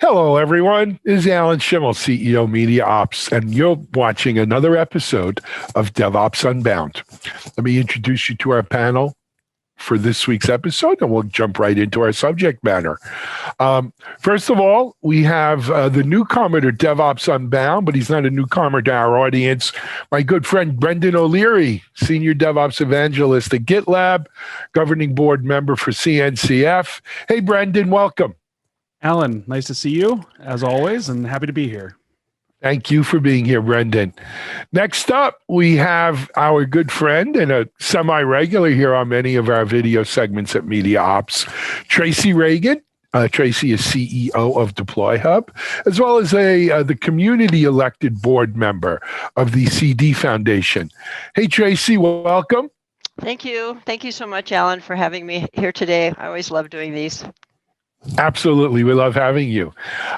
Hello, everyone. This is Alan Schimmel, CEO MediaOps, and you're watching another episode of DevOps Unbound. Let me introduce you to our panel for this week's episode, and we'll jump right into our subject matter. First of all, we have the newcomer to DevOps Unbound, but he's not a newcomer to our audience. My good friend, Brendan O'Leary, Senior DevOps Evangelist at GitLab, Governing Board Member for CNCF. Hey, Brendan, welcome. Alan, nice to see you, as always, and happy to be here. Thank you for being here, Brendan. Next up, we have our good friend and a semi-regular here on many of our video segments at MediaOps, Tracy Ragan. Tracy is CEO of DeployHub, as well as the community-elected board member of the CD Foundation. Hey, Tracy, welcome. Thank you. Thank you so much, Alan, for having me here today. I always love doing these. Absolutely. We love having you.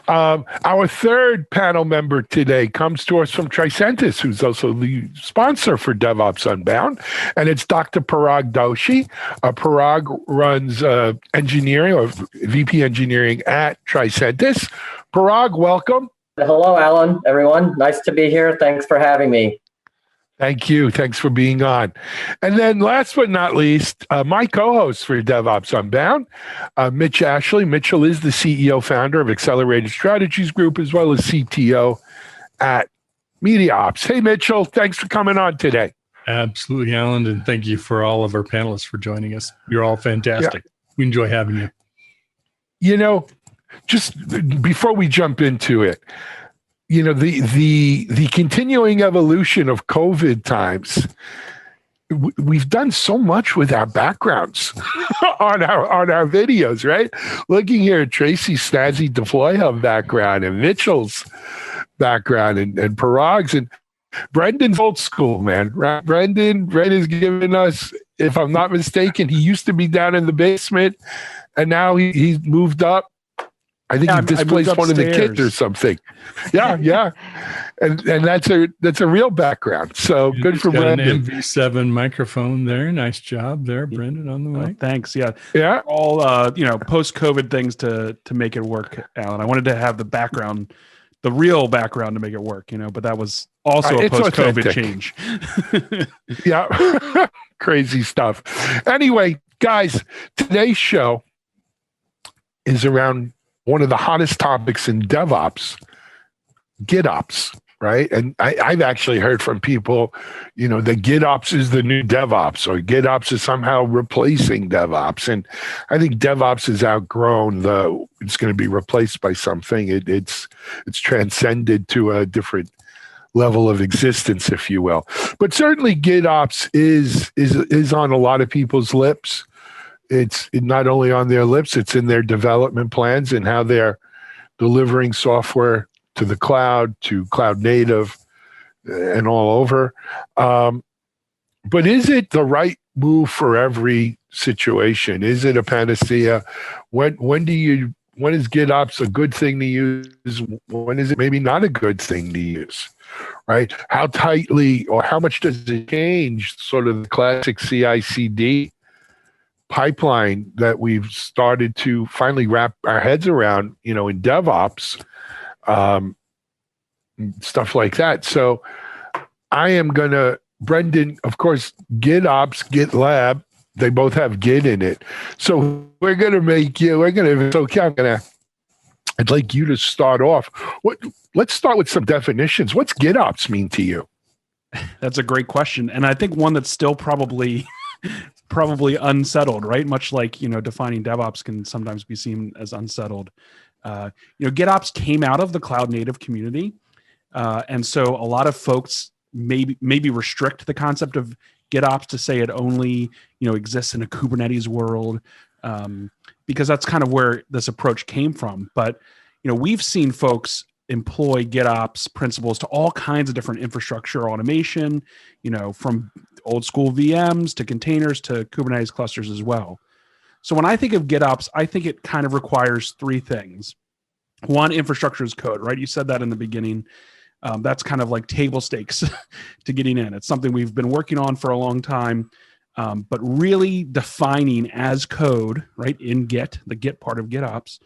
Our third panel member today comes to us from Tricentis, who's also the sponsor for DevOps Unbound, and it's Dr. Parag Doshi. Parag runs engineering or VP engineering at Tricentis. Parag, welcome. Hello, Alan, everyone. Nice to be here. Thanks for having me. Thank you. Thanks for being on. And then last but not least, my co-host for DevOps Unbound, Mitch Ashley. Mitchell is the CEO founder of Accelerated Strategies Group, as well as CTO at MediaOps. Hey, Mitchell, thanks for coming on today. Absolutely, Alan, and thank you for all of our panelists for joining us. You're all fantastic. Yeah. We enjoy having you. You know, just before we jump into it, you know, the continuing evolution of COVID times, we've done so much with our backgrounds on our videos, right? Looking here at Tracy's snazzy DeployHub background and Mitchell's background and Parag's and Brendan's old school, man. Brendan is giving us, if I'm not mistaken, he used to be down in the basement and now he's moved up. I think he displaced one of the kids or something. Yeah. And that's a real background. So you good for Brendan. An MV7 microphone there. Nice job there, Brendan, on the mic. Thanks. Yeah. All post-COVID things to make it work, Alan. I wanted to have the background, the real background to make it work, but that was also a post-COVID change. Yeah. Crazy stuff. Anyway, guys, today's show is around one of the hottest topics in DevOps, GitOps, right? And I've actually heard from people, that GitOps is the new DevOps or GitOps is somehow replacing DevOps. And I think DevOps is outgrown it's going to be replaced by something. It's transcended to a different level of existence, if you will. But certainly GitOps is on a lot of people's lips. It's not only on their lips, it's in their development plans and how they're delivering software to the cloud, to cloud native, and all over. But is it the right move for every situation? Is it a panacea? When is GitOps a good thing to use? When is it maybe not a good thing to use? Right? How tightly or how much does it change sort of the classic CI/CD pipeline that we've started to finally wrap our heads around, in DevOps, stuff like that. So I am going to, Brendan, of course, GitOps, GitLab, they both have Git in it. So I'd like you to start off. Let's start with some definitions. What's GitOps mean to you? That's a great question. And I think one that's still probably unsettled, right? Much like, defining DevOps can sometimes be seen as unsettled. GitOps came out of the cloud native community. And so a lot of folks maybe restrict the concept of GitOps to say it only, exists in a Kubernetes world, because that's kind of where this approach came from. But, we've seen folks employ GitOps principles to all kinds of different infrastructure automation, from old school VMs to containers to Kubernetes clusters as well. So when I think of GitOps, I think it kind of requires three things. One, infrastructure as code, right? You said that in the beginning. That's kind of like table stakes to getting in. It's something we've been working on for a long time, but really defining as code, right, in Git, the Git part of GitOps,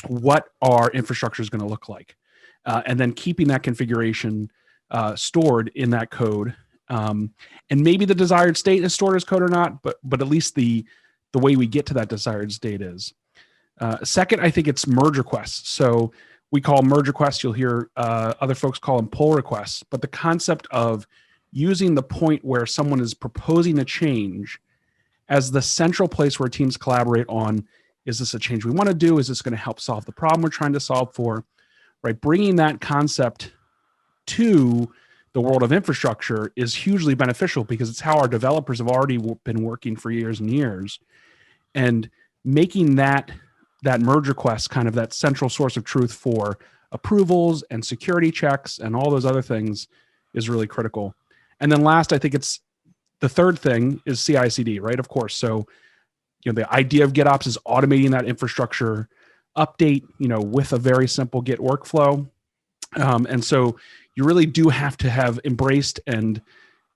what our infrastructure is going to look like, and then keeping that configuration stored in that code. And maybe the desired state is stored as code or not, but at least the way we get to that desired state is. Second, I think it's merge requests. So we call merge requests, you'll hear other folks call them pull requests, but the concept of using the point where someone is proposing a change as the central place where teams collaborate on, is this a change we want to do? Is this going to help solve the problem we're trying to solve for? Right? Bringing that concept to the world of infrastructure is hugely beneficial because it's how our developers have already been working for years and years. And making that merge request kind of that central source of truth for approvals and security checks and all those other things is really critical. And then last, I think it's the third thing is CI/CD, right? Of course. So, the idea of GitOps is automating that infrastructure update, with a very simple Git workflow. And so you really do have to have embraced and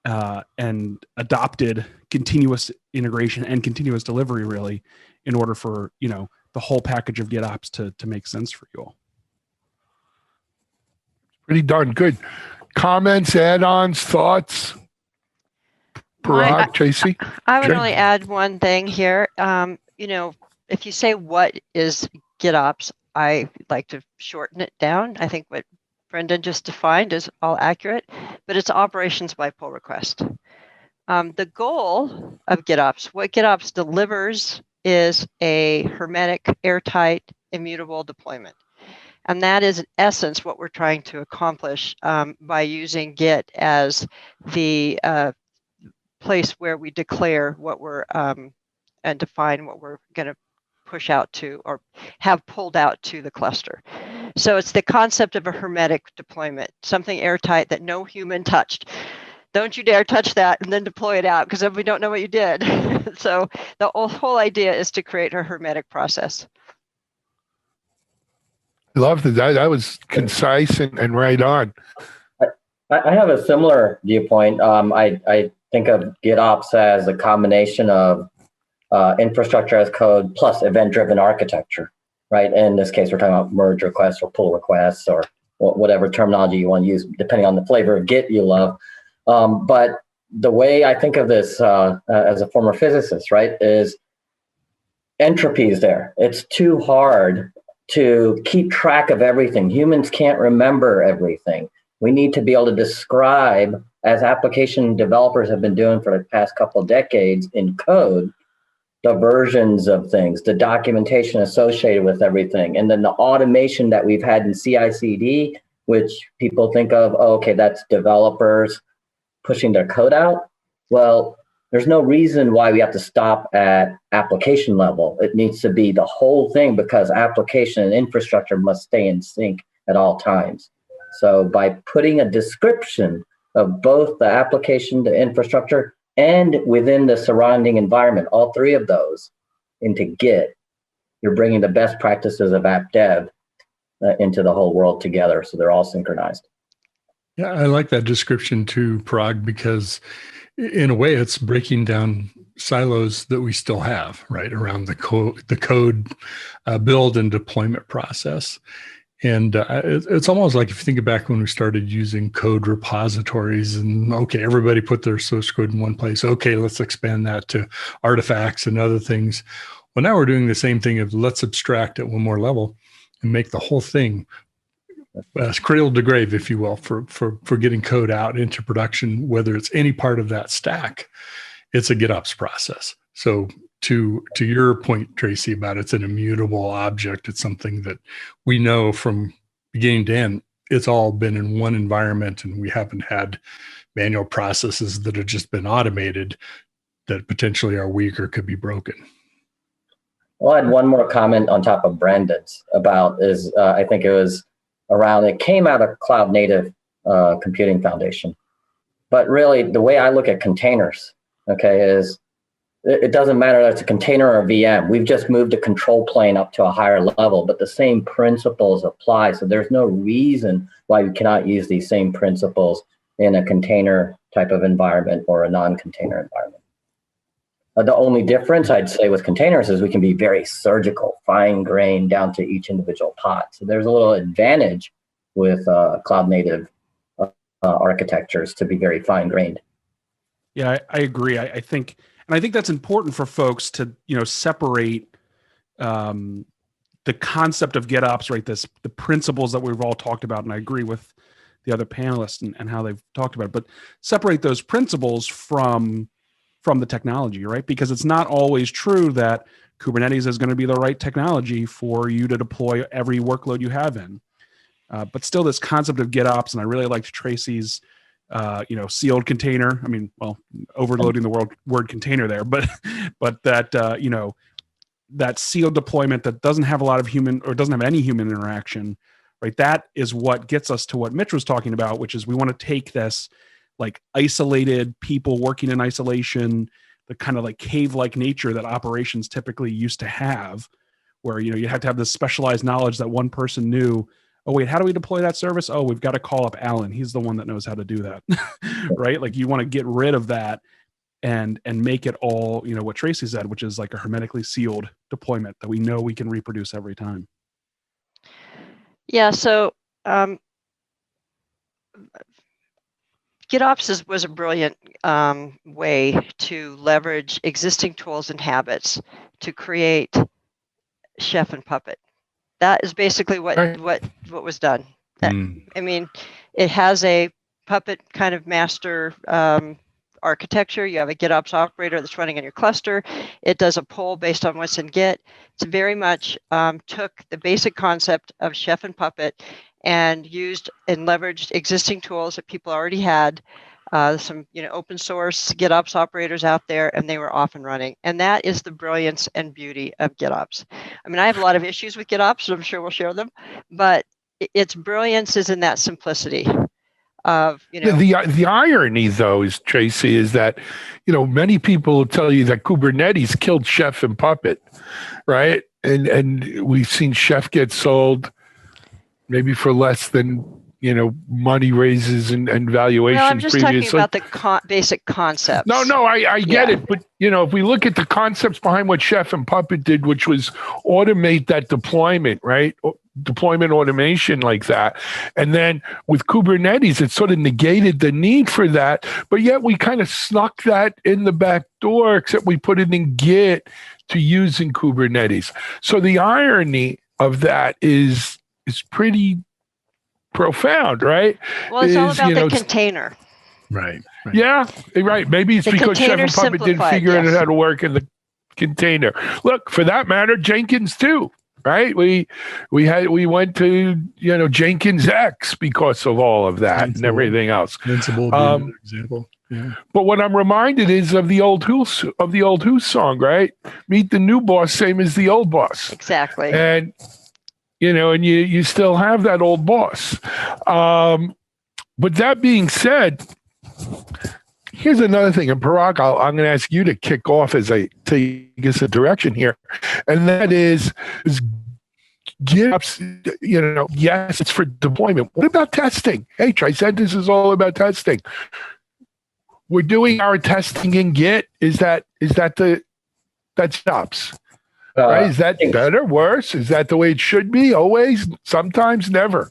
adopted continuous integration and continuous delivery, really, in order for, the whole package of GitOps to make sense for you all. Pretty darn good. Comments, add-ons, thoughts? Parag, Tracy? I would Jane? only add one thing here. If you say what is GitOps, I like to shorten it down. I think what Brendan just defined is all accurate, but it's operations by pull request. The goal of GitOps, what GitOps delivers is a hermetic, airtight, immutable deployment. And that is, in essence, what we're trying to accomplish by using Git as the place where we declare what we're and define what we're going to push out to or have pulled out to the cluster. So it's the concept of a hermetic deployment, something airtight that no human touched. Don't you dare touch that and then deploy it out because then we don't know what you did. So the whole idea is to create a hermetic process. Love that was concise and right on. I have a similar viewpoint. I think of GitOps as a combination of infrastructure as code plus event-driven architecture, right? In this case, we're talking about merge requests or pull requests or whatever terminology you want to use, depending on the flavor of Git you love. But the way I think of this as a former physicist, right, is entropy is there. It's too hard to keep track of everything. Humans can't remember everything. We need to be able to describe, as application developers have been doing for the past couple of decades in code, the versions of things, the documentation associated with everything, and then the automation that we've had in CI/CD, which people think of, oh, okay, that's developers pushing their code out. Well, there's no reason why we have to stop at application level. It needs to be the whole thing because application and infrastructure must stay in sync at all times. So by putting a description of both the application, the infrastructure, and within the surrounding environment, all three of those into Git, you're bringing the best practices of app dev into the whole world together. So they're all synchronized. Yeah, I like that description too, Parag, because in a way it's breaking down silos that we still have, right, around the code build and deployment process. And it's almost like if you think back when we started using code repositories and, okay, everybody put their source code in one place. Okay, let's expand that to artifacts and other things. Well, now we're doing the same thing of let's abstract at one more level and make the whole thing cradle to grave, if you will, for getting code out into production, whether it's any part of that stack, it's a GitOps process. So to your point, Tracy, about it's an immutable object, it's something that we know from beginning to end, it's all been in one environment and we haven't had manual processes that have just been automated that potentially are weak or could be broken. I'll add one more comment on top of Brendan's about is I think it was around, it came out of Cloud Native Computing Foundation. But really, the way I look at containers, okay, is it doesn't matter if it's a container or a VM. We've just moved a control plane up to a higher level, but the same principles apply. So there's no reason why we cannot use these same principles in a container type of environment or a non-container environment. The only difference I'd say with containers is we can be very surgical, fine-grained down to each individual pod. So there's a little advantage with cloud-native architectures to be very fine-grained. Yeah, I agree. I think that's important for folks to separate the concept of GitOps, right? The principles that we've all talked about, and I agree with the other panelists and how they've talked about it, but separate those principles from the technology, right? Because it's not always true that Kubernetes is going to be the right technology for you to deploy every workload you have in. But still, this concept of GitOps, and I really liked Tracy's, sealed container. I mean, well, overloading the word container there, but that that sealed deployment that doesn't have a lot of human or doesn't have any human interaction, right? That is what gets us to what Mitch was talking about, which is we want to take this like isolated people working in isolation, the kind of like cave-like nature that operations typically used to have, where you have to have this specialized knowledge that one person knew. Oh wait, how do we deploy that service? Oh, we've got to call up Alan. He's the one that knows how to do that, right? Like you want to get rid of that and make it all, what Tracy said, which is like a hermetically sealed deployment that we know we can reproduce every time. Yeah. So GitOps was a brilliant way to leverage existing tools and habits to create Chef and Puppet. That is basically what was done. I mean, it has a Puppet kind of master architecture. You have a GitOps operator that's running on your cluster. It does a poll based on what's in Git. It's very much took the basic concept of Chef and Puppet and used and leveraged existing tools that people already had, some open source GitOps operators out there, and they were off and running. And that is the brilliance and beauty of GitOps. I mean, I have a lot of issues with GitOps, and I'm sure we'll share them, but its brilliance is in that simplicity of, The irony, though, is, Tracy, is that, many people will tell you that Kubernetes killed Chef and Puppet, right? And we've seen Chef get sold maybe for less than, money raises and valuations. Well, I'm just previously. talking about the basic concepts. No, I get it. But, if we look at the concepts behind what Chef and Puppet did, which was automate that deployment, right? Deployment automation like that. And then with Kubernetes, it sort of negated the need for that. But yet we kind of snuck that in the back door, except we put it in Git to use in Kubernetes. So the irony of that is pretty profound, right? Well, it's all about the container. Right. Yeah, right. Maybe it's because Chef and Puppet didn't figure out how to work in the container. Look, for that matter, Jenkins too, right? We went to Jenkins X because of all of that and everything else. Ansible being another example. Yeah. But what I'm reminded is of the old Who song, right? Meet the new boss, same as the old boss. Exactly. And and you still have that old boss. But that being said, here's another thing. And Parag, I'm going to ask you to kick off as I take us a direction here. And that is GitOps, yes, it's for deployment. What about testing? Hey, Tricentis is all about testing. We're doing our testing in Git. That's GitOps? Right? Is that better, worse? Is that the way it should be? Always? Sometimes? Never?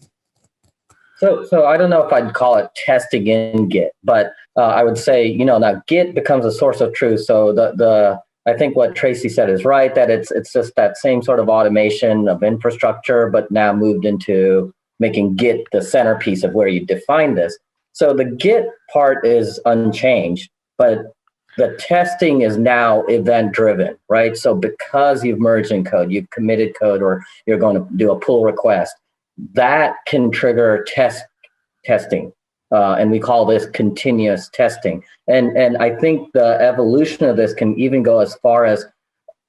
So I don't know if I'd call it testing in Git, but I would say, now Git becomes a source of truth. So I think what Tracy said is right, that it's just that same sort of automation of infrastructure, but now moved into making Git the centerpiece of where you define this. So the Git part is unchanged, but the testing is now event-driven, right? So because you've merged in code, you've committed code, or you're going to do a pull request, that can trigger testing. And we call this continuous testing. And I think the evolution of this can even go as far as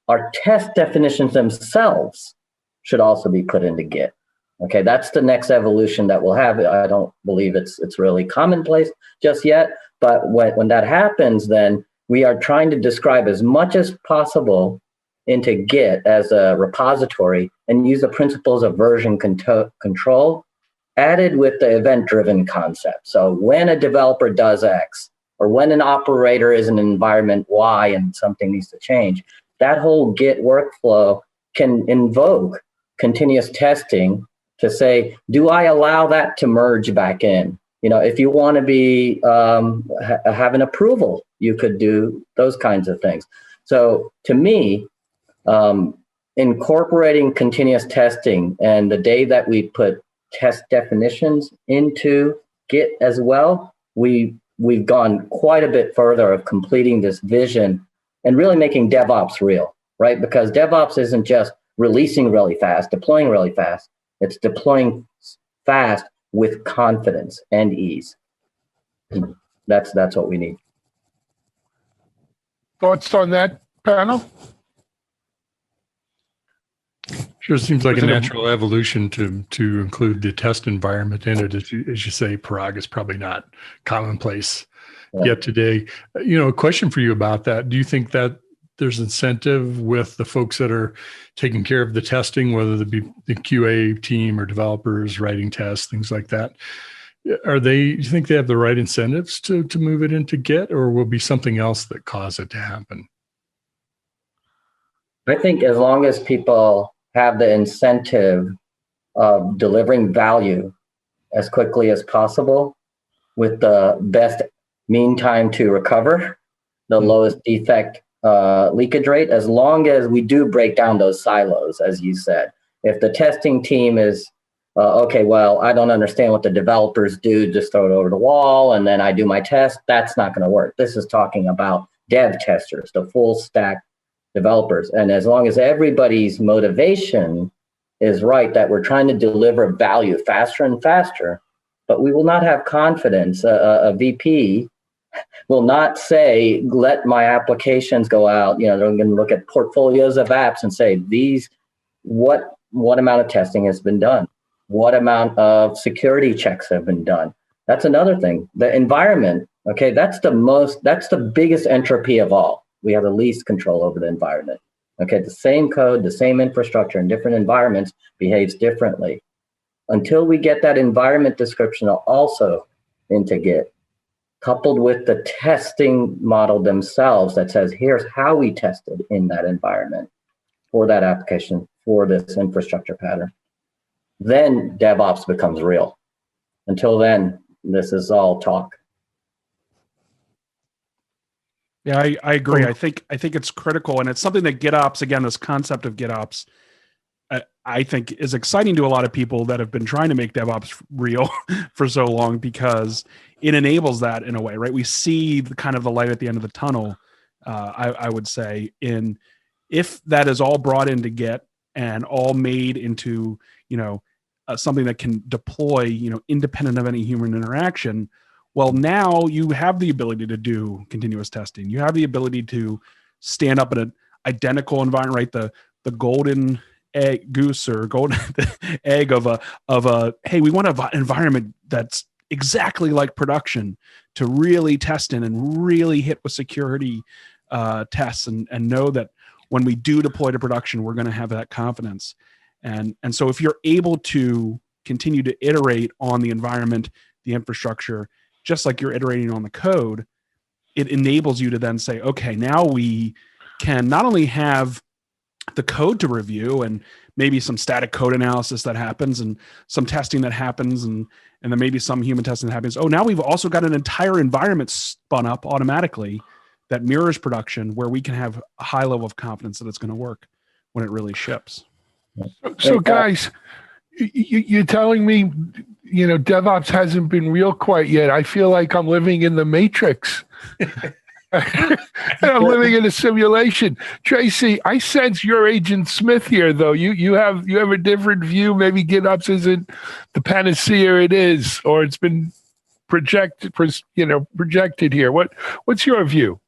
our test definitions themselves should also be put into Git. Okay, that's the next evolution that we'll have. I don't believe it's really commonplace just yet, but when that happens, then we are trying to describe as much as possible into Git as a repository and use the principles of version control added with the event-driven concept. So when a developer does X, or when an operator is in environment Y and something needs to change, that whole Git workflow can invoke continuous testing to say, do I allow that to merge back in? If you want to be have an approval, you could do those kinds of things. So to me, incorporating continuous testing, and the day that we put test definitions into Git as well, we've gone quite a bit further of completing this vision and really making DevOps real, right? Because DevOps isn't just releasing really fast, deploying really fast. It's deploying fast with confidence and ease. That's what we need. Thoughts on that, panel? Sure, seems like a natural evolution to include the test environment in it. As you say, Parag, is probably not commonplace yet today. A question for you about that. Do you think that there's incentive with the folks that are taking care of the testing, whether it be the QA team or developers writing tests, things like that? Do you think they have the right incentives to move it into Git, or will be something else that cause it to happen? I think as long as people have the incentive of delivering value as quickly as possible with the best mean time to recover, the lowest defect leakage rate, as long as we do break down those silos, as you said. If the testing team is, okay, well, I don't understand what the developers do, just throw it over the wall, and then I do my test, that's not going to work. This is talking about dev testers, the full stack developers. And as long as everybody's motivation is right, that we're trying to deliver value faster and faster, but we will not have confidence. A VP will not say, let my applications go out. They're going to look at portfolios of apps and say, what amount of testing has been done? What amount of security checks have been done? That's another thing. The environment, okay, that's the biggest entropy of all. We have the least control over the environment. Okay, the same code, the same infrastructure in different environments behaves differently. Until we get that environment description also into Git, coupled with the testing model themselves that says, here's how we tested in that environment for that application, for this infrastructure pattern, then DevOps becomes real. Until then, this is all talk. Yeah, I agree. I think it's critical, and it's something that GitOps, again, this concept of GitOps, I think is exciting to a lot of people that have been trying to make DevOps real for so long, because it enables that in a way, right? We see the kind of the light at the end of the tunnel. I would say, if that is all brought into Git and all made into something that can deploy independent of any human interaction. Well, now you have the ability to do continuous testing. You have the ability to stand up in an identical environment, right? The golden egg goose or golden egg of a hey, we want an environment that's exactly like production to really test in and really hit with security tests and know that when we do deploy to production, we're going to have that confidence. And so if you're able to continue to iterate on the environment, the infrastructure, just like you're iterating on the code, it enables you to then say, okay, now we can not only have the code to review and maybe some static code analysis that happens and some testing that happens and then maybe some human testing that happens. Oh, now we've also got an entire environment spun up automatically that mirrors production, where we can have a high level of confidence that it's going to work when it really ships. So guys, you're telling me, DevOps hasn't been real quite yet. I feel like I'm living in the Matrix. And I'm living in a simulation. Tracy, I sense you're Agent Smith here, though. You have a different view. Maybe GitOps isn't the panacea it is, or it's been projected here. What's your view?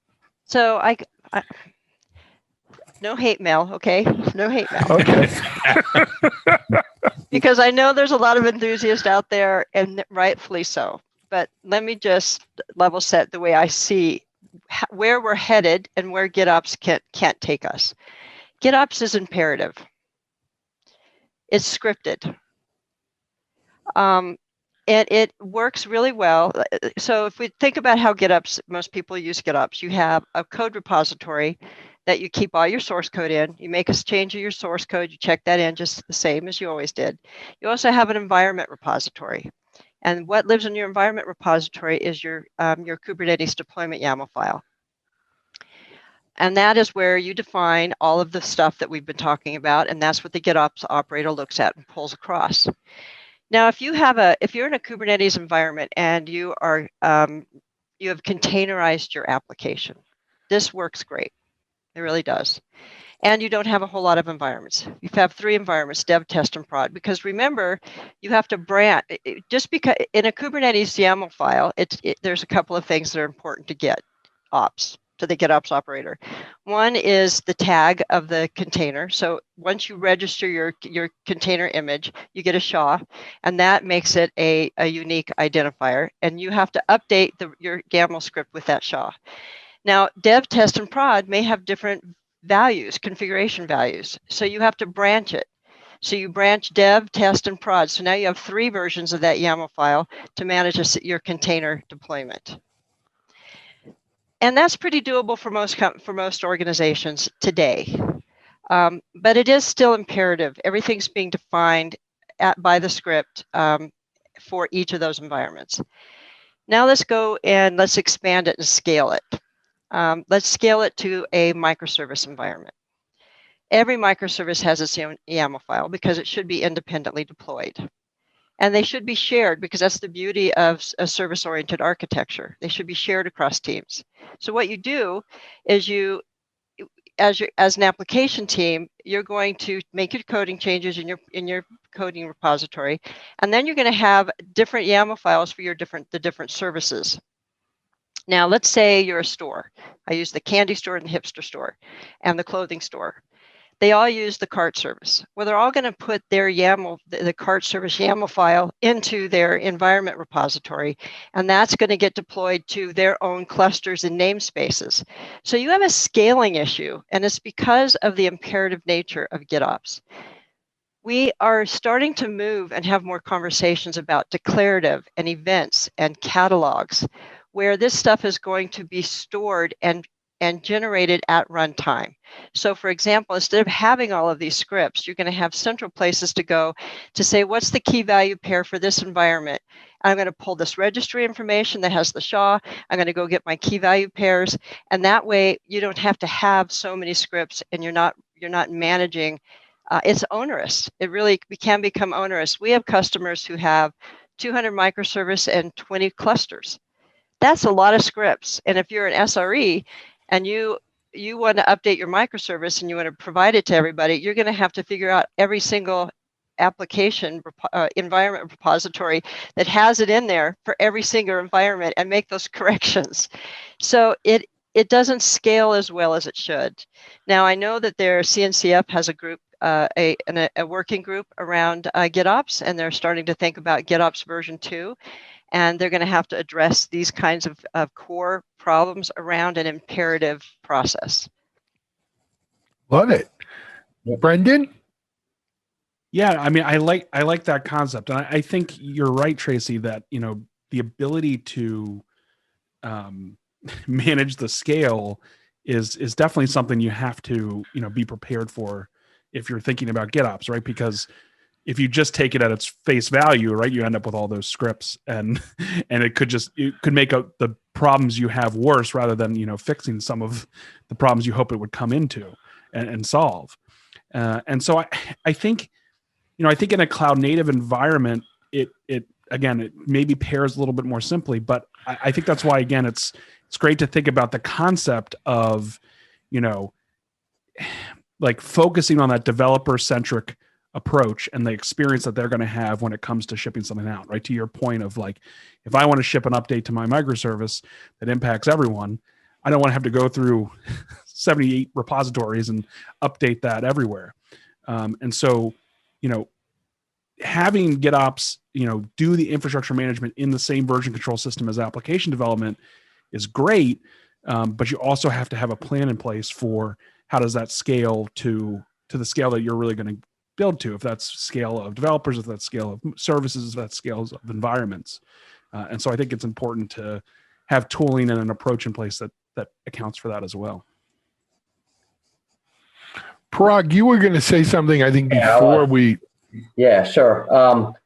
So I no hate mail, okay? No hate mail. Okay. Because I know there's a lot of enthusiasts out there, and rightfully so. But let me just level set the way I see where we're headed and where GitOps can't take us. GitOps is imperative. It's scripted. And it works really well. So if we think about how GitOps, most people use GitOps, you have a code repository that you keep all your source code in. You make a change of your source code, you check that in just the same as you always did. You also have an environment repository. And what lives in your environment repository is your Kubernetes deployment YAML file. And that is where you define all of the stuff that we've been talking about, and that's what the GitOps operator looks at and pulls across. Now, if you're in a Kubernetes environment and you have containerized your application, this works great. It really does. And you don't have a whole lot of environments. You have 3 environments: dev, test, and prod. Because remember, you have to branch. Just because in a Kubernetes YAML file, there's a couple of things that are important to GitOps, to the GitOps operator. One is the tag of the container. So once you register your container image, you get a SHA, and that makes it a unique identifier. And you have to update your YAML script with that SHA. Now, dev, test, and prod may have different values, configuration values. So you have to branch it. So you branch dev, test, and prod. So now you have 3 versions of that YAML file to manage your container deployment. And that's pretty doable for most organizations today. But it is still imperative. Everything's being defined by the script for each of those environments. Now let's go and let's expand it and scale it. Let's scale it to a microservice environment. Every microservice has its own YAML file because it should be independently deployed. And they should be shared because that's the beauty of a service-oriented architecture. They should be shared across teams. So what you do is as an application team, you're going to make your coding changes in your coding repository, and then you're going to have different YAML files for the different services. Now, let's say you're a store. I use the candy store and the hipster store and the clothing store. They all use the cart service. Well, they're all going to put their YAML, the cart service YAML file into their environment repository, and that's going to get deployed to their own clusters and namespaces. So you have a scaling issue, and it's because of the imperative nature of GitOps. We are starting to move and have more conversations about declarative and events and catalogs, where this stuff is going to be stored and generated at runtime. So for example, instead of having all of these scripts, you're going to have central places to go to say, what's the key value pair for this environment? I'm going to pull this registry information that has the SHA. I'm going to go get my key value pairs. And that way you don't have to have so many scripts and you're not managing. It's onerous. It really can become onerous. We have customers who have 200 microservice and 20 clusters. That's a lot of scripts. And if you're an SRE, and you want to update your microservice and you want to provide it to everybody, you're going to have to figure out every single application environment repository that has it in there for every single environment and make those corrections. So it doesn't scale as well as it should. Now, I know that their CNCF has a group, a working group around GitOps, and they're starting to think about GitOps version 2. And they're going to have to address these kinds of core problems around an imperative process. Love it. Brendan? Yeah, I mean, I like that concept. And I think you're right, Tracy, that, the ability to manage the scale is definitely something you have to, be prepared for if you're thinking about GitOps, right? Because if you just take it at its face value, right, you end up with all those scripts, and it could make the problems you have worse rather than fixing some of the problems you hope it would come into and solve. And so I think in a cloud native environment, it maybe pairs a little bit more simply, but I think that's why, again, it's great to think about the concept of like focusing on that developer centric approach and the experience that they're going to have when it comes to shipping something out, right? To your point of like, if I want to ship an update to my microservice that impacts everyone, I don't want to have to go through 78 repositories and update that everywhere. And so, having GitOps, do the infrastructure management in the same version control system as application development is great. But you also have to have a plan in place for how does that scale to the scale that you're really going to build to, if that's scale of developers, if that's scale of services, if that's scales of environments. And so I think it's important to have tooling and an approach in place that accounts for that as well. Parag, you were going to say something, I think, before we. Yeah, sure.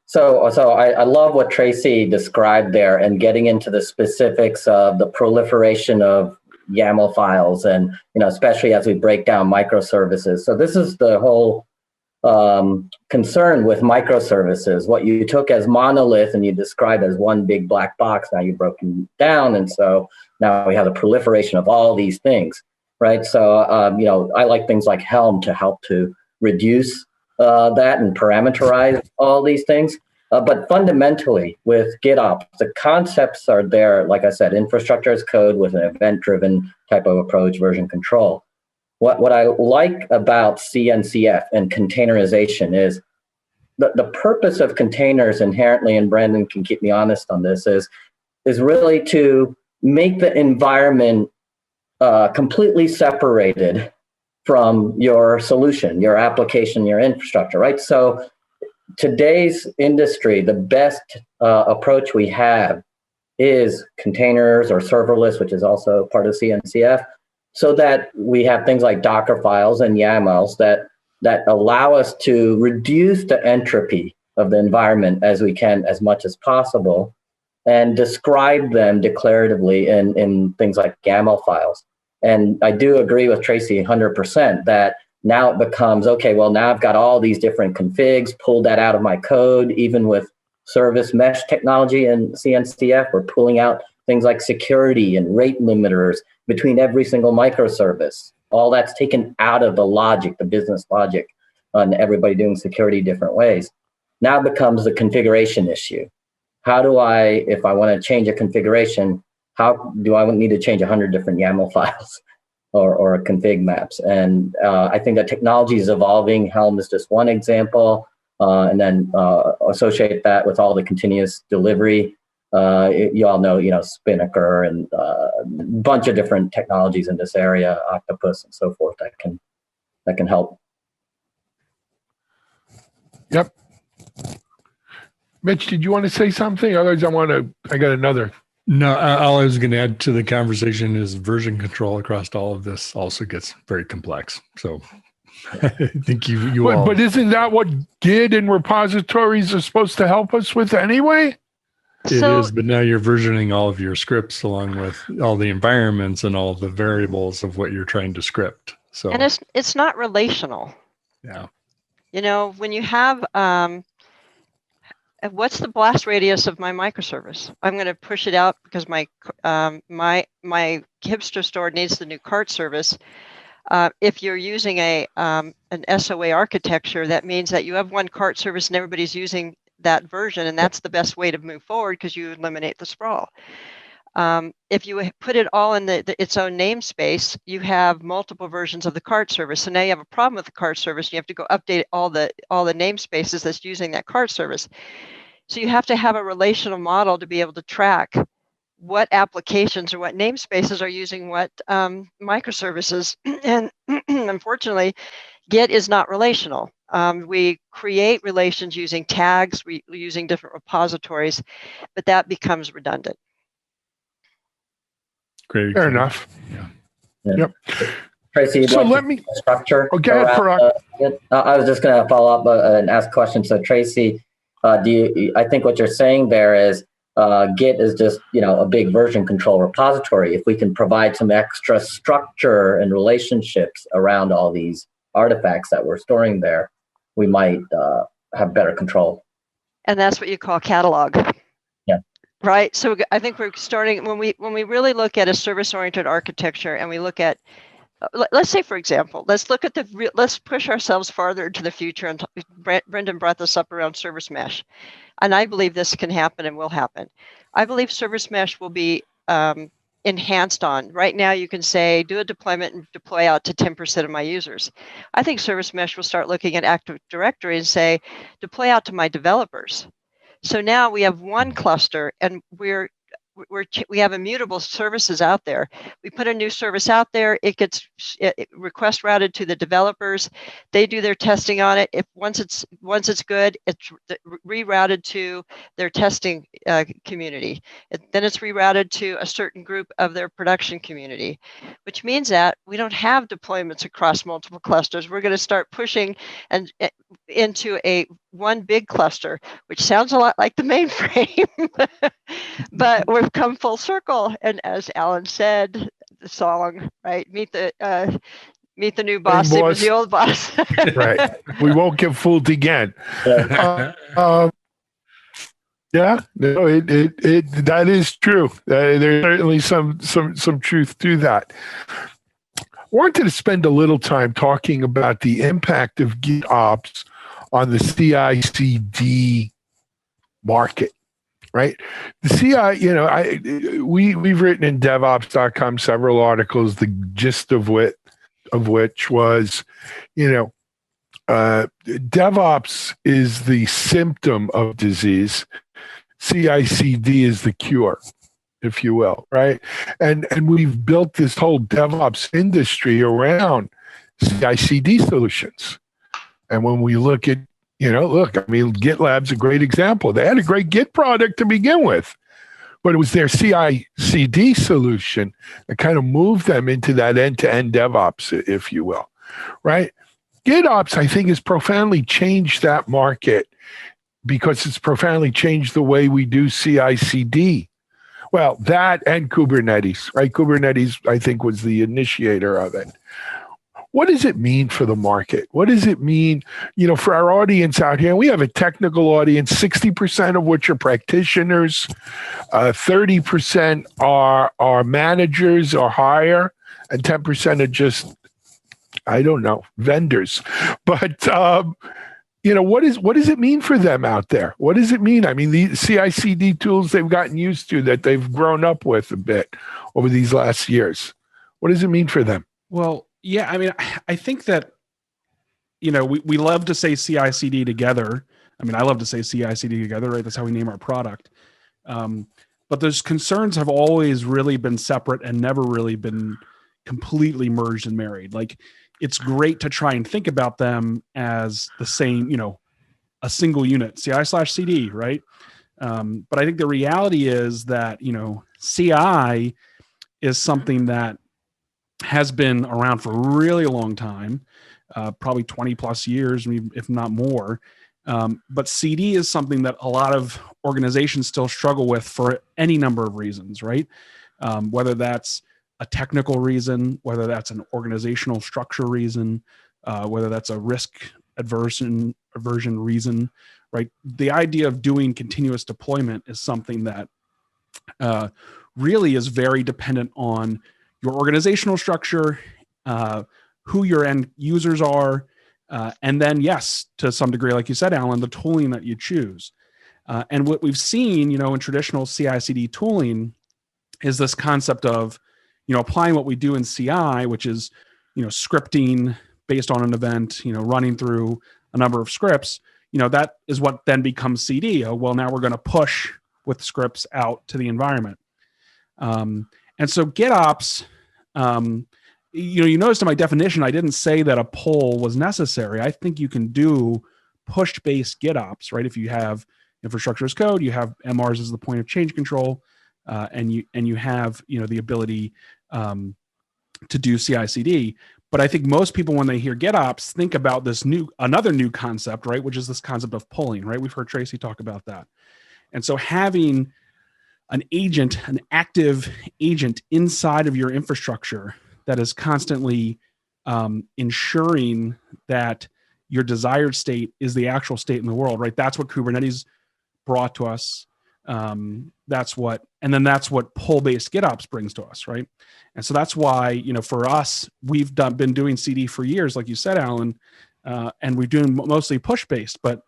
So I love what Tracy described there, and getting into the specifics of the proliferation of YAML files, and especially as we break down microservices. So this is the whole concern with microservices. What you took as monolith and you described as one big black box, now you've broken down, and so now we have the proliferation of all these things, right? So I like things like Helm to help to reduce that and parameterize all these things. But fundamentally, with GitOps, the concepts are there. Like I said, infrastructure as code with an event-driven type of approach, version control. What I like about CNCF and containerization is the purpose of containers inherently, and Brendan can keep me honest on this, is really to make the environment completely separated from your solution, your application, your infrastructure, right? So today's industry, the best approach we have is containers or serverless, which is also part of CNCF, so that we have things like Docker files and YAMLs that allow us to reduce the entropy of the environment as we can, as much as possible, and describe them declaratively in things like YAML files. And I do agree with Tracy 100% that now it becomes, okay, well, now I've got all these different configs, pulled that out of my code. Even with service mesh technology and CNCF, we're pulling out things like security and rate limiters between every single microservice. All that's taken out of the logic, the business logic, and everybody doing security different ways. Now it becomes the configuration issue. How do I, if I want to change a configuration, how do I need to change 100 different YAML files or config maps? And I think that technology is evolving. Helm is just one example. And then associate that with all the continuous delivery. You all know, Spinnaker and a bunch of different technologies in this area, Octopus and so forth, that can help. Yep. Mitch, did you want to say something? Otherwise, I got another. No, all I was going to add to the conversation is version control across all of this also gets very complex. So I think you all. But isn't that what Git and repositories are supposed to help us with anyway? It is, but now you're versioning all of your scripts along with all the environments and all the variables of what you're trying to script. So, and it's not relational. Yeah. When you have what's the blast radius of my microservice? I'm going to push it out because my hipster store needs the new cart service. If you're using an SOA architecture, that means that you have one cart service and everybody's using that version, and that's the best way to move forward because you eliminate the sprawl. If you put it all in its own namespace, you have multiple versions of the cart service. So now you have a problem with the cart service. You have to go update all the namespaces that's using that cart service. So you have to have a relational model to be able to track what applications or what namespaces are using what microservices. And unfortunately, Git is not relational. We create relations using tags, using different repositories, but that becomes redundant. Great. Fair enough. Yeah. Yep. Tracy, so let me structure. Okay, Parag. I was just going to follow up and ask questions. So Tracy, I think what you're saying there is Git is just a big version control repository. If we can provide some extra structure and relationships around all these artifacts that we're storing there, we might have better control. And that's what you call catalog. Yeah. Right. So I think we're starting when we really look at a service-oriented architecture, and we look at, let's say, for example, let's push ourselves farther into the future. And Brendan brought this up around service mesh, and I believe this can happen and will happen. I believe service mesh will be enhanced on. Right now, you can say, do a deployment and deploy out to 10% of my users. I think service mesh will start looking at Active Directory and say, deploy out to my developers. So now we have one cluster, and we we have immutable services out there. We put a new service out there, it gets request routed to the developers. They do their testing on it. If once it's good, it's rerouted to their testing community. Then it's rerouted to a certain group of their production community, which means that we don't have deployments across multiple clusters. We're going to start pushing and into one big cluster, which sounds a lot like the mainframe, but we've come full circle. And as Alan said, the song, right? Meet the new boss, same as the old boss. Right. We won't get fooled again. Yeah, no, it that is true. There's certainly some truth to that. I wanted to spend a little time talking about the impact of GitOps on the CI/CD market, right? The CI, we've written in DevOps.com several articles, the gist of which was, DevOps is the symptom of disease. CI/CD is the cure, if you will, right? And we've built this whole DevOps industry around CI/CD solutions. And when we look at, GitLab's a great example. They had a great Git product to begin with, but it was their CI/CD solution that kind of moved them into that end-to-end DevOps, if you will, right? GitOps, I think, has profoundly changed that market because it's profoundly changed the way we do CI/CD. Well, that and Kubernetes, right? Kubernetes, I think, was the initiator of it. What does it mean for the market? What does it mean, for our audience out here? We have a technical audience, 60% of which are practitioners, 30% are managers or higher, and 10% are just, I don't know, vendors. But, what does it mean for them out there? What does it mean? I mean, the CI/CD tools they've gotten used to, that they've grown up with a bit over these last years. What does it mean for them? Well, yeah, I mean, I think that, we love to say CI/CD together. I mean, I love to say CI/CD together, right? That's how we name our product. But those concerns have always really been separate and never really been completely merged and married. Like, it's great to try and think about them as the same, a single unit, CI/CD, right? But I think the reality is that, CI is something that has been around for a really long time, probably 20 plus years, if not more. But CD is something that a lot of organizations still struggle with for any number of reasons, right? Whether that's a technical reason, whether that's an organizational structure reason, whether that's a risk aversion reason, right? The idea of doing continuous deployment is something that really is very dependent on your organizational structure, who your end users are, and then, yes, to some degree, like you said, Alan, the tooling that you choose. And what we've seen, in traditional CI/CD tooling is this concept of, applying what we do in CI, which is, scripting based on an event, running through a number of scripts, that is what then becomes CD. Well, now we're going to push with scripts out to the environment. And so GitOps, you noticed in my definition, I didn't say that a pull was necessary. I think you can do push-based GitOps, right? If you have infrastructure as code, you have MRs as the point of change control, and you have the ability to do CI/CD. But I think most people, when they hear GitOps, think about another new concept, right? Which is this concept of pulling, right? We've heard Tracy talk about that. And so having an active agent inside of your infrastructure that is constantly ensuring that your desired state is the actual state in the world, right? That's what Kubernetes brought to us. That's what pull-based GitOps brings to us, right? And so that's why, for us, we've been doing CD for years, like you said, Alan, and we're doing mostly push-based. But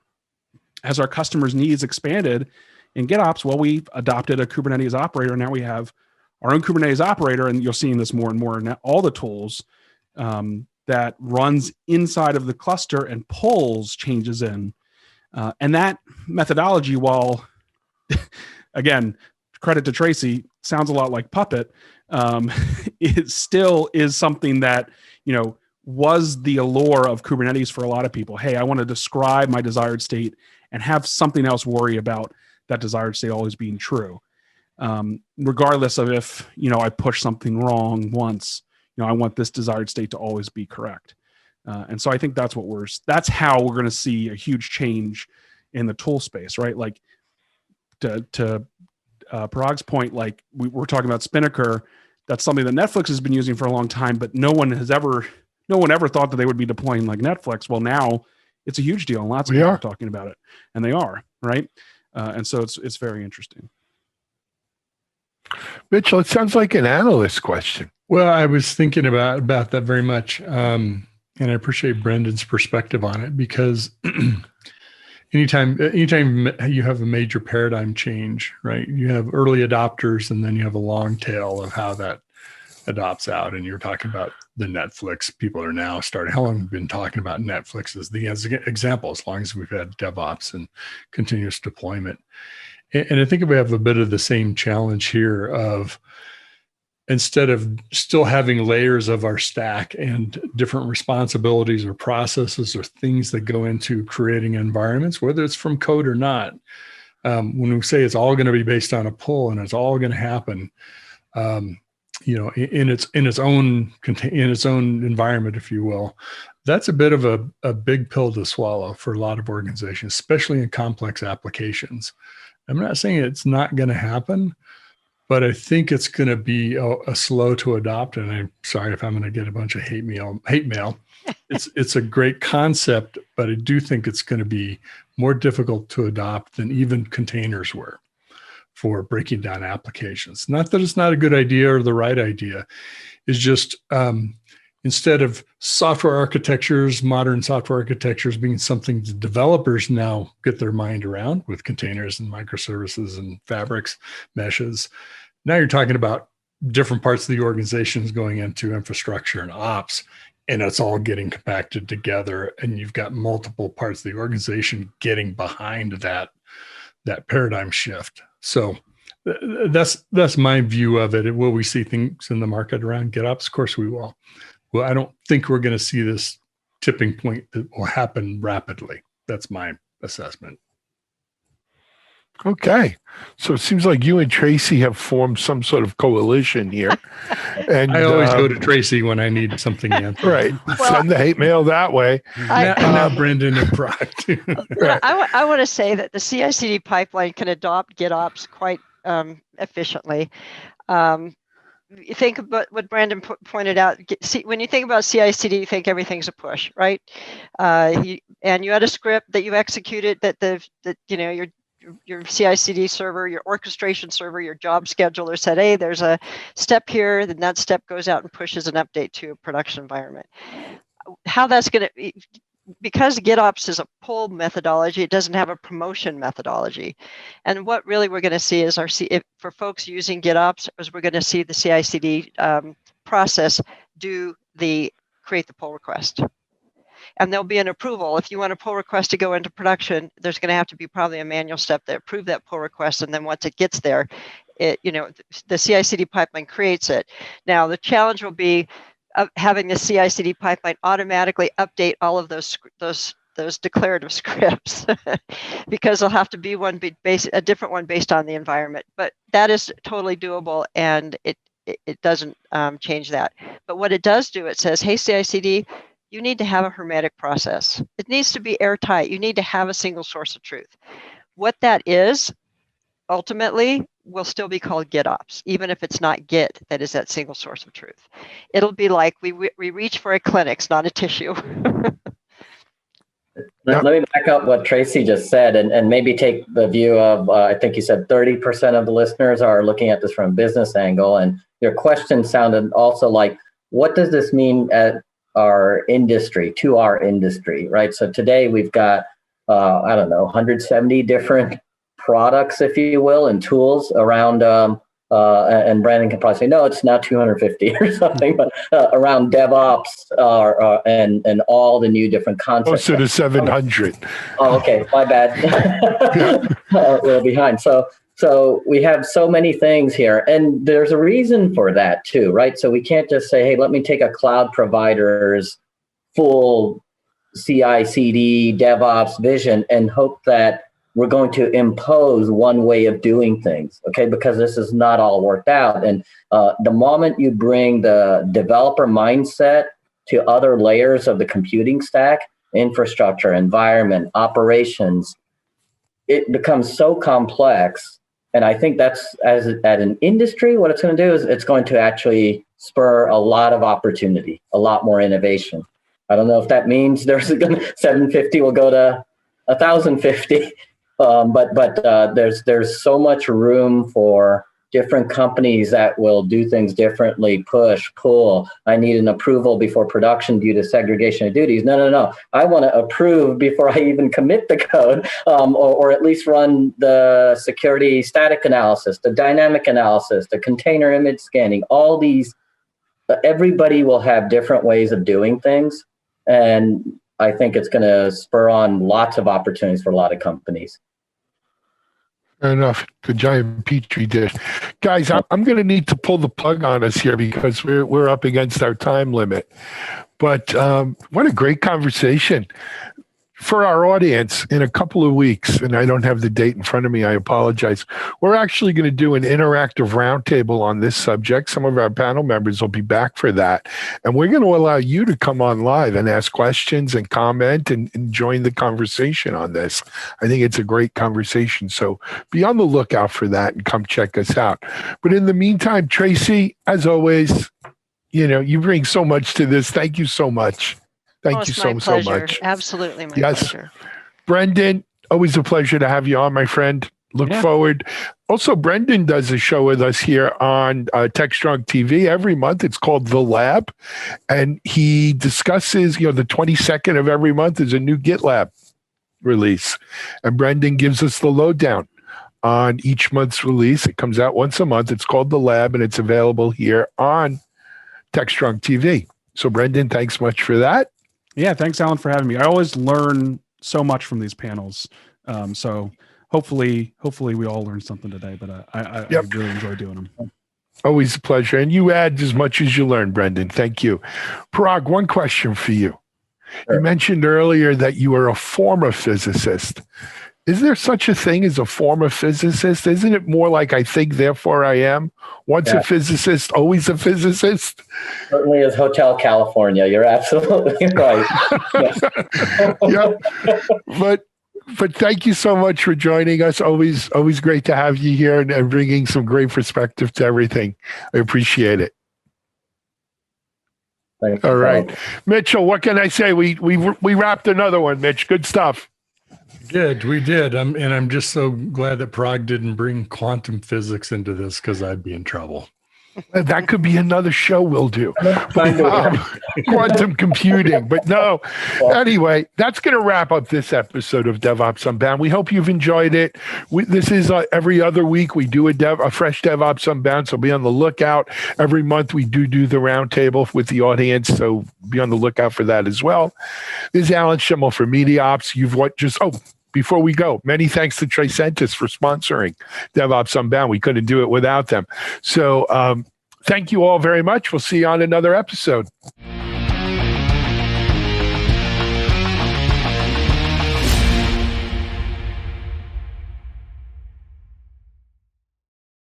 as our customers' needs expanded in GitOps, well, we adopted a Kubernetes operator. Now we have our own Kubernetes operator, and you'll see in this more and more in all the tools that runs inside of the cluster and pulls changes in. And that methodology, while, again, credit to Tracy, sounds a lot like Puppet. It still is something that, was the allure of Kubernetes for a lot of people. Hey, I want to describe my desired state and have something else worry about that desired state always being true. Regardless of if, I push something wrong once, I want this desired state to always be correct. And so I think that's how we're going to see a huge change in the tool space, right? Like to Parag's point, like we're talking about Spinnaker, that's something that Netflix has been using for a long time, but no one ever thought that they would be deploying like Netflix. Well, now it's a huge deal, and lots of people are talking about it, and they are, right? And so it's very interesting. Mitchell, it sounds like an analyst question. Well, I was thinking about that very much, and I appreciate Brendan's perspective on it, because anytime you have a major paradigm change, right? You have early adopters, and then you have a long tail of how that adopts out. And you're talking about the Netflix. People are now starting. How long have we been talking about Netflix as the example? As long as we've had DevOps and continuous deployment. And I think we have a bit of the same challenge here of, instead of still having layers of our stack and different responsibilities or processes or things that go into creating environments, whether it's from code or not, when we say it's all going to be based on a pull and it's all going to happen, in its own environment, if you will, that's a bit of a big pill to swallow for a lot of organizations, especially in complex applications. I'm not saying it's not going to happen, but I think it's going to be a slow to adopt. And I'm sorry if I'm going to get a bunch of hate mail. It's a great concept, but I do think it's going to be more difficult to adopt than even containers were for breaking down applications. Not that it's not a good idea or the right idea. It's just instead of modern software architectures being something the developers now get their mind around with containers and microservices and fabrics, meshes, now you're talking about different parts of the organizations going into infrastructure and ops, and it's all getting compacted together. And you've got multiple parts of the organization getting behind that paradigm shift. So that's my view of it. Will we see things in the market around GitOps? Of course we will. Well, I don't think we're going to see this tipping point that will happen rapidly. That's my assessment. Okay. So it seems like you and Tracy have formed some sort of coalition here. And I always go to Tracy when I need something answered. Right. Send the hate mail that way. Now Brendan and Parag. Right. I want to say that the CI/CD pipeline can adopt GitOps quite efficiently. You think about what Brandon pointed out. When you think about CI/CD, you think everything's a push, right? And you had a script that you executed your CI/CD server, your orchestration server, your job scheduler said, hey, there's a step here, then that step goes out and pushes an update to a production environment. How that's going to, because GitOps is a pull methodology, it doesn't have a promotion methodology. And what really we're going to see is for folks using GitOps, is we're going to see the CI/CD process create the pull request. And there'll be an approval. If you want a pull request to go into production, there's going to have to be probably a manual step that approve that pull request. And then once it gets there, the CI/CD pipeline creates it. Now, the challenge will be having the CI/CD pipeline automatically update all of those declarative scripts, because there'll have to be a different one based on the environment. But that is totally doable, and it doesn't change that. But what it does do, it says, hey, CI/CD, you need to have a hermetic process. It needs to be airtight. You need to have a single source of truth. What that is, ultimately, will still be called GitOps, even if it's not Git that is that single source of truth. It'll be like we reach for a clinics, not a tissue. Let me back up what Tracy just said, and maybe take the view of, I think you said 30% of the listeners are looking at this from a business angle. And your question sounded also like, what does this mean to our industry, right? So today we've got, 170 different products, if you will, and tools around, and Brandon can probably say, no, it's now 250 or something, but around DevOps and all the new different concepts. Closer to 700. Oh, okay, my bad. A little behind. So So we have so many things here, and there's a reason for that too, right? So we can't just say, hey, let me take a cloud provider's full CI/CD DevOps vision and hope that we're going to impose one way of doing things, okay? Because this is not all worked out. And the moment you bring the developer mindset to other layers of the computing stack, infrastructure, environment, operations, it becomes so complex. And I think that's, as at an industry, what it's going to do is it's going to actually spur a lot of opportunity, a lot more innovation. I don't know if that means there's 750 will go to 1,050. But there's so much room for different companies that will do things differently, push, pull. I need an approval before production due to segregation of duties. No. I want to approve before I even commit the code, or at least run the security static analysis, the dynamic analysis, the container image scanning, all these. Everybody will have different ways of doing things. And I think it's going to spur on lots of opportunities for a lot of companies. Fair enough. The giant petri dish. Guys, I'm going to need to pull the plug on us here because we're up against our time limit. But what a great conversation. For our audience, in a couple of weeks, and I don't have the date in front of me, I apologize, we're actually going to do an interactive roundtable on this subject. Some of our panel members will be back for that. And we're going to allow you to come on live and ask questions and comment and join the conversation on this. I think it's a great conversation. So be on the lookout for that and come check us out. But in the meantime, Tracy, as always, you bring so much to this. Thank you so much. Thank you so much. Absolutely my pleasure. Brendan, always a pleasure to have you on, my friend. Look forward. Also, Brendan does a show with us here on TechStrong TV every month. It's called The Lab. And he discusses, the 22nd of every month is a new GitLab release. And Brendan gives us the lowdown on each month's release. It comes out once a month. It's called The Lab, and it's available here on TechStrong TV. So, Brendan, thanks much for that. Yeah, thanks, Alan, for having me. I always learn so much from these panels. So hopefully we all learned something today, but I really enjoy doing them. Always a pleasure. And you add as much as you learn, Brendan. Thank you. Parag, one question for you. Sure. You mentioned earlier that you are a former physicist. Is there such a thing as a former physicist? Isn't it more like I think, therefore I am? Once a physicist, always a physicist? Certainly is Hotel California. You're absolutely right. But thank you so much for joining us. Always great to have you here and bringing some great perspective to everything. I appreciate it. Thanks. All right. Mitchell, what can I say? We wrapped another one, Mitch. Good stuff. We did. I'm just so glad that Parag didn't bring quantum physics into this because I'd be in trouble. That could be another show we'll do. Quantum computing. But no. Anyway, that's going to wrap up this episode of DevOps Unbound. We hope you've enjoyed it. This is every other week we do a fresh DevOps Unbound, so be on the lookout. Every month we do the roundtable with the audience, so be on the lookout for that as well. This is Alan Schimmel for MediaOps. Before we go, many thanks to Tricentis for sponsoring DevOps Unbound. We couldn't do it without them. So thank you all very much. We'll see you on another episode.